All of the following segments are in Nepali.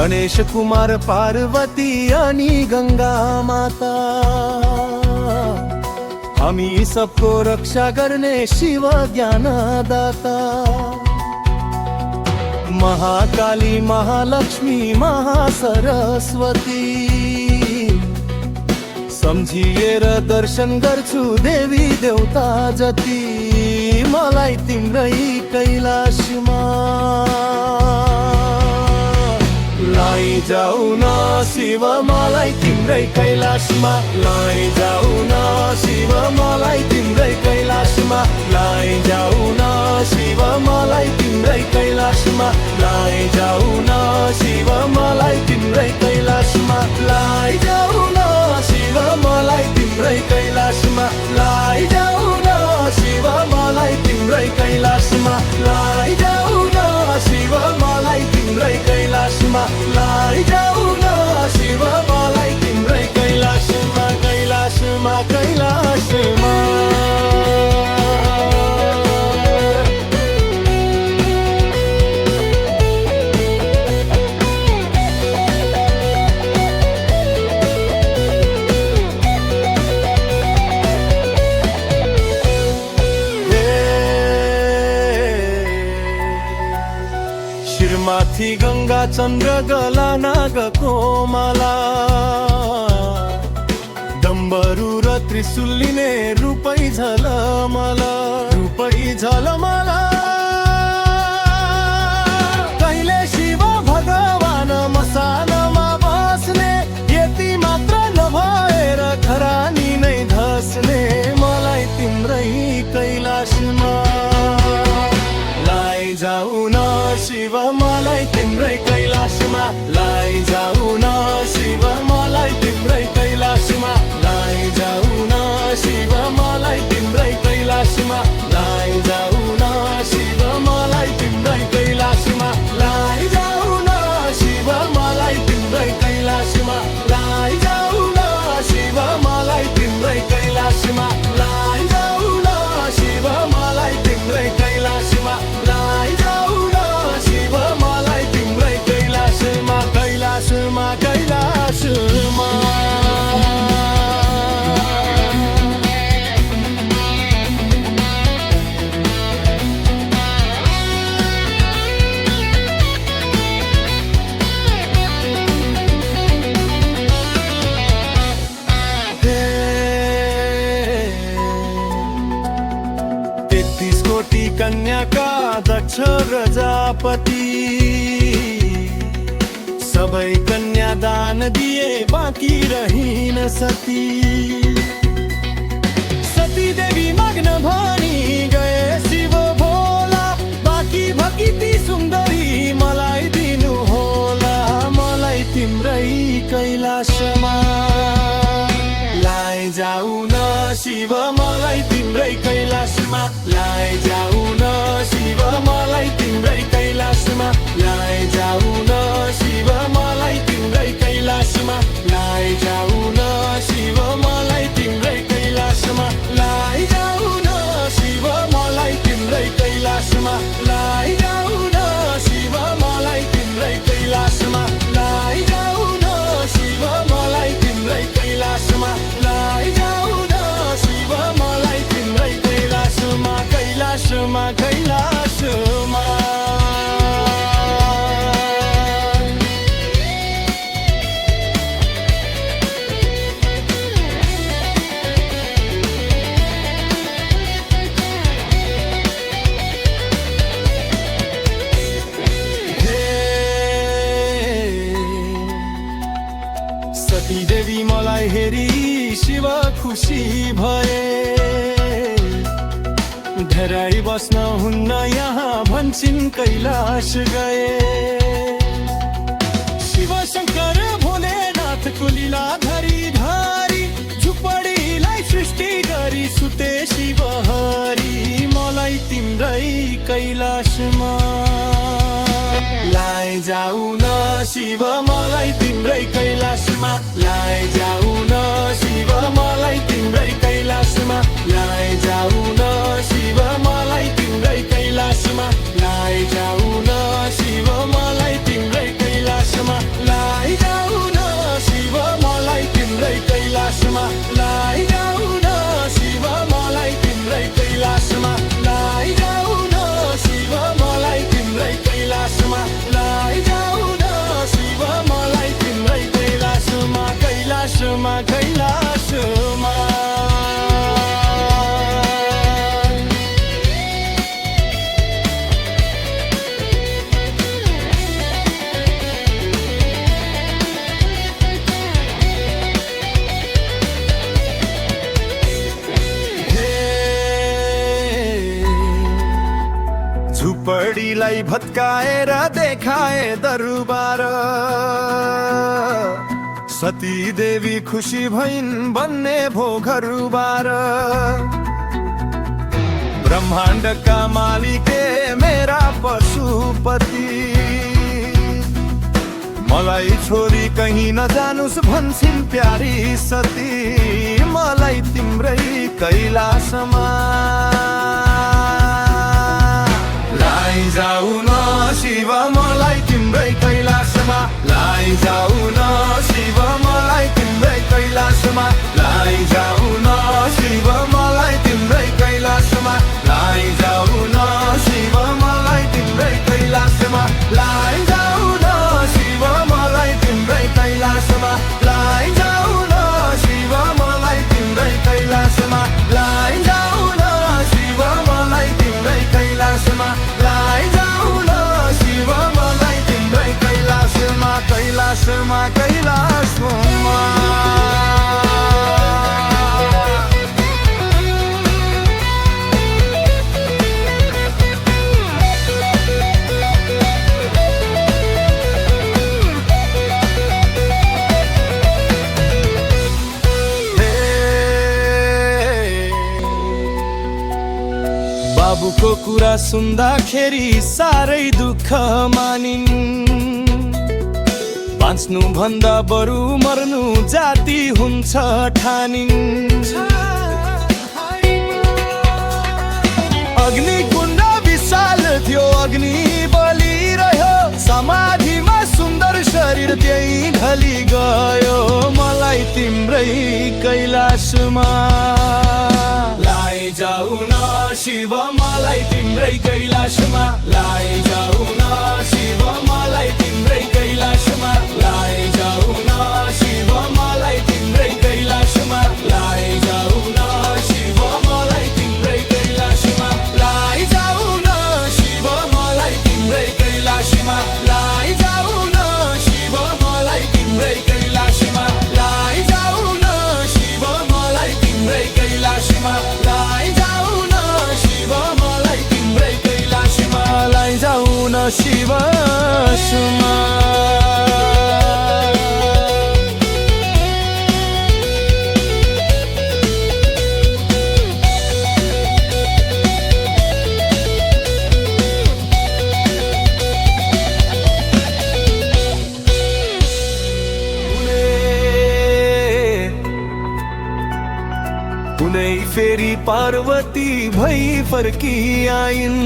गणेश कुमार पार्वती अनि गंगा माता, हामी सबको रक्षा गर्ने शिव ज्ञानदाता। महाकाली महालक्ष्मी महासरस्वती, सम्झिएर दर्शन गर्छु देवी देवता जति। मलाई तिम्रै कैलाशमा लैजाऊ न शिव, मलाई तिम्रै कैलाशमा लैजाऊ न शिव, मलाई तिम्रै कैलाशमा लैजाऊ न शिव, मलाई तिम्रै कैलाशमा लैजाऊ न शिव, मलाई तिम्रै कैलाशमा लैजाऊ न शिव, मलाई तिम्रै कैलाशमा लैजाऊ न शिव, मलाई तिम्रै कैलाशमा लैजाऊ न शिव, मलाई तिम्रै कैलाशमा लैजाऊ न शिव, मलाई तिम्रै कैलाशमा कैलाशमा कैलाशमा। शिरमाथि गंगा चन्द्र गला नागको माला, डम्बरु र त्रिशूल लिने रूपै झलमला रूपै झलमला। कहिले शिव भगवान मसानमा बस्ने, यति मात्र नभएर खरानी नै धस्ने। मलाई तिम्रै कैलाशमा लैजाऊ न शिव, मलाई तिम्रै कैलाशमा लैजाऊ न शिव, मलाई तिम्रै कैलाशमा लैजाऊ न शिव, मलाई तिम्रै कैलाशमा लैजाऊ न शिव, मलाई तिम्रै कैलाशमा लैजाऊ न शिव, मलाई तिम्रै कैलाशमा लैजाऊ न शिव, मलाई तिम्रै कैलाशमा लैजाऊ न शिव, मलाई तिम्रै कैलाशमा लैजाऊ न शिव, मलाई तिम्रै कैलाशमा कैलाशमा कैलाशमा। कन्याका दक्ष प्रजापति, सबै कन्या दान दिए बाँकी रहिन सती। सती देवी मग्न भनी गए शिव भोला, बाँकी भगिती सुन्दरी मलाई दिनु होला। मलाई तिम्रै कैलाशमा लैजाऊ न शिव, मलाई तिम्रै कैलाशमा लैजाऊ न शिव, मलाई तिम्रै कैलाशमा लैजाऊ न शिव, मलाई तिम्रै कैलाशमा लैजाऊ न शिव, मलाई तिम्रै कैलाशमा लैजाऊ न शिव, मलाई तिम्रै कैलाशमा लैजाऊ न शिव, मलाई तिम्रै कैलाशमा लैजाऊ न शिव, मलाई तिम्रै कैलाशमा लैजाऊ न शिव, मलाई तिम्रै कैलाशमा कैलाशमा कैलाशमा। सती देवी मलाई हेरी शिव खुसी भए, धेरै बस्न हुन्न यहाँ भन्छन् कैलाश गए। शिव शंकर भोलेनाथको लीला धरी धरी, झुपडीलाई सृष्टि गरी सुते शिव हरि। मलाई तिम्रै कैलाशमा लैजाऊ न शिव, मलाई तिम्रै कैलाशमा लैजाऊ न शिव, मलाई तिम्रै कैलाशमा लैजाऊ न शिव, मलाई तिम्रै कैलाशमा लैजाऊ न शिव, मलाई तिम्रै कैलाशमा कैलाशमा कैलाशमा झुपडीलाई भत्काएर देखाए दरबार सती देवी खुसी भइन् भन्ने भो घरबार ब्रह्माण्डका मालिके मेरा पशुपति मलाई छोरी कहीं नजानुस् भन्छन् प्यारी सती मलाई तिम्रै कैलाशमा लैजाऊ न शिव मलाई तिम्रै कैलाशमा लैजाऊ न शिव मलाई तिम्रै कैलाशमा लैजाऊ न शिव मलाई तिम्रै कैलाशमा लैजाऊ न शिव मलाई तिम्रै कैलाशमा लैजाऊ न शिव मलाई तिम्रै कैलाशमा लैजाऊ न शिव मलाई तिम्रै कैलाशमा लैजाऊ न शिव मलाई तिम्रै कैलाशमा लैजाऊ न शिव मलाई तिम्रै कैलाशमा कैलाशमा कैलाशमा बाबुको कुरा सुन्दाखेरि साह्रै दुःख मानिन् बाँच्नु भन्दा बरु मर्नु जाति हुन्छ ठानिन् अग्नि कुण्ड विशाल थियो अग्नि बलिरह्यो समाधिमा सुन्दर शरीर त्यही ढली गयो मलाई तिम्रै कैलाशमा लैजाऊ न शिव मलाई तिम्रै कैलाशमा लैजाऊ न शिव मलाई तिम्रै कैलाशमा लैजाऊ न शिव मलाई तिम्रै कैलाशमा लैजाऊ न शिव मलाई तिम्रै कैलाशमा लैजाऊ न शिव मलाई तिम्रै कैलाशमा लैजाऊ न शिव मलाई तिम्रै कैलाशमा लैजाऊ न शिव मलाई तिम्रै कैलाशमा लैजाऊ न शिव मलाई तिम्रै कैलाशमा लैजाऊ न शिव सुमा कुनै फेरि पार्वती भई फर्की आइन्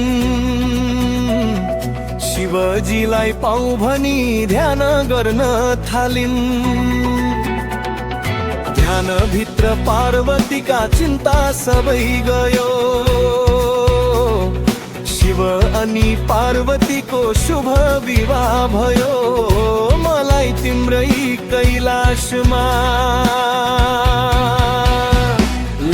शिवजीलाई पाऊ भनी ध्यान गर्न थालिन् ध्यानभित्र पार्वतीका चिन्ता सबै गयो शिव अनि पार्वतीको शुभ विवाह भयो मलाई तिम्रै कैलाशमा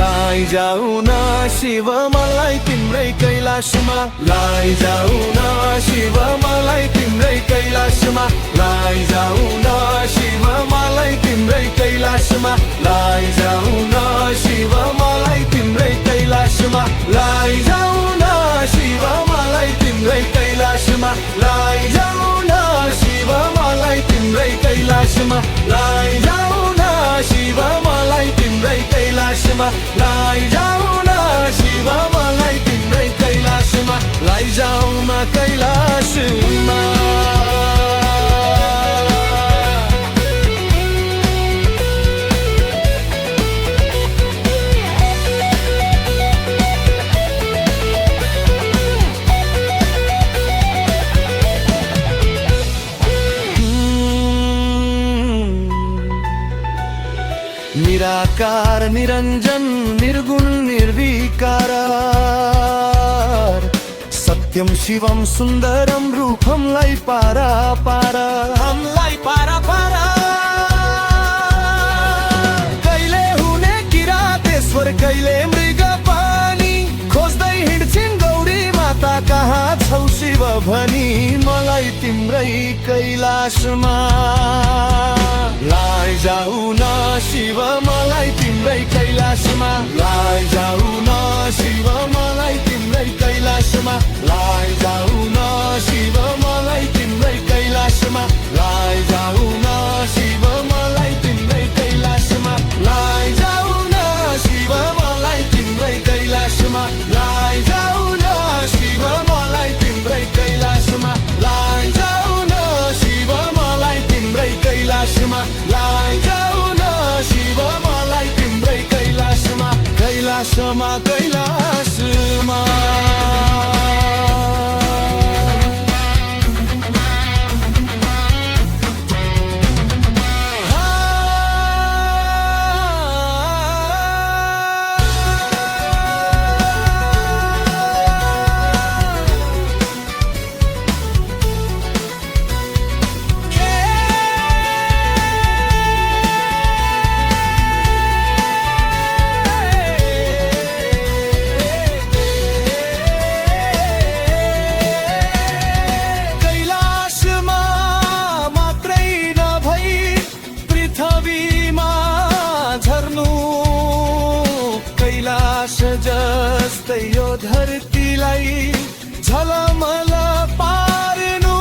लैजाऊ न शिव मलाई तिम्रै कैलाशमा लैजाऊ न शिव मलाई तिम्रै कैलाशमा लैजाऊ न शिव मलाई तिम्रै कैलाशमा लैजाऊ न शिव मलाई तिम्रै कैलाशमा लैजाऊ न शिव मलाई तिम्रै कैलाशमा लैजाऊ न शिव मलाई तिम्रै कैलाशमा लैजाऊ न शिव मलाई तिम्रै कैलाशमा लैजाऊ न शिव मलाई तिम्रै कैलाशमा लैजाऊ न कैलाशमा निराकार निरञ्जन निर्गुण निर्विकार सत्यम शिवम सुन्दरम रूपमलाई पारा पारा हमलाई पारा पारा कहिले मृग पनि खोज्दै हिँड्छिन् गौरी माता कहाँ छौ शिव भनी मलाई तिम्रै कैलाशमा लैजाऊ न शिव मलाई तिम्रै कैलाशमा लैजाऊ न शिव मलाई तिम्रै कैलाशमा लैजाऊ न शिव मलाई तिम्रै कैलाशमा लैजाऊ न शिव मलाई तिम्रै कैलाशमा लैजाऊ न शिव मलाई तिम्रै कैलाशमा लैजाऊ न शिव मलाई तिम्रै कैलाशमा लैजाऊ न शिव मलाई तिम्रै कैलाशमा लैजाऊ न शिव मलाई तिम्रै कैलाशमा कैलाशमा कैलाशमा जस्तै यो धरतीलाई झलमल पार्नु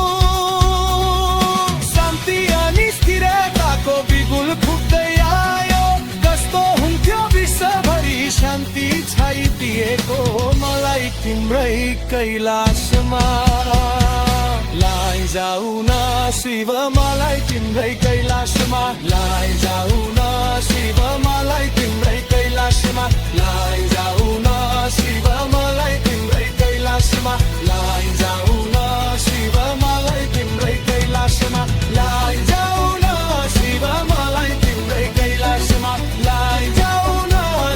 शान्ति अनि स्थिरताको बिगुल फुक्दै आयो कस्तो हुन्थ्यो विश्वभरि शान्ति छाइदिएको मलाई तिम्रै कैलाशमा लैजाऊ न शिव मलाई तिम्रै कैलाशमा लैजाऊ न शिव मलाई तिम्रै कैलाशमा लैजाऊ न शिव मलाई तिम्रै कैलाशमा लैजाऊ न शिव मलाई तिम्रै कैलाशमा लैजाऊ न शिव मलाई तिम्रै कैलाशमा लैजाऊ न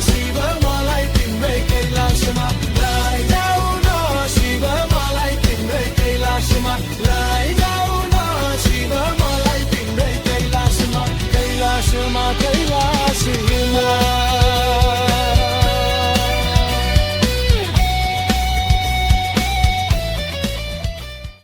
शिव मलाई तिम्रै कैलाशमा लैजाऊ न शिव मलाई तिम्रै कैलाशमा लैजाऊ न शिव मलाई तिम्रै कैलाशमा कैलाशमा कैलाश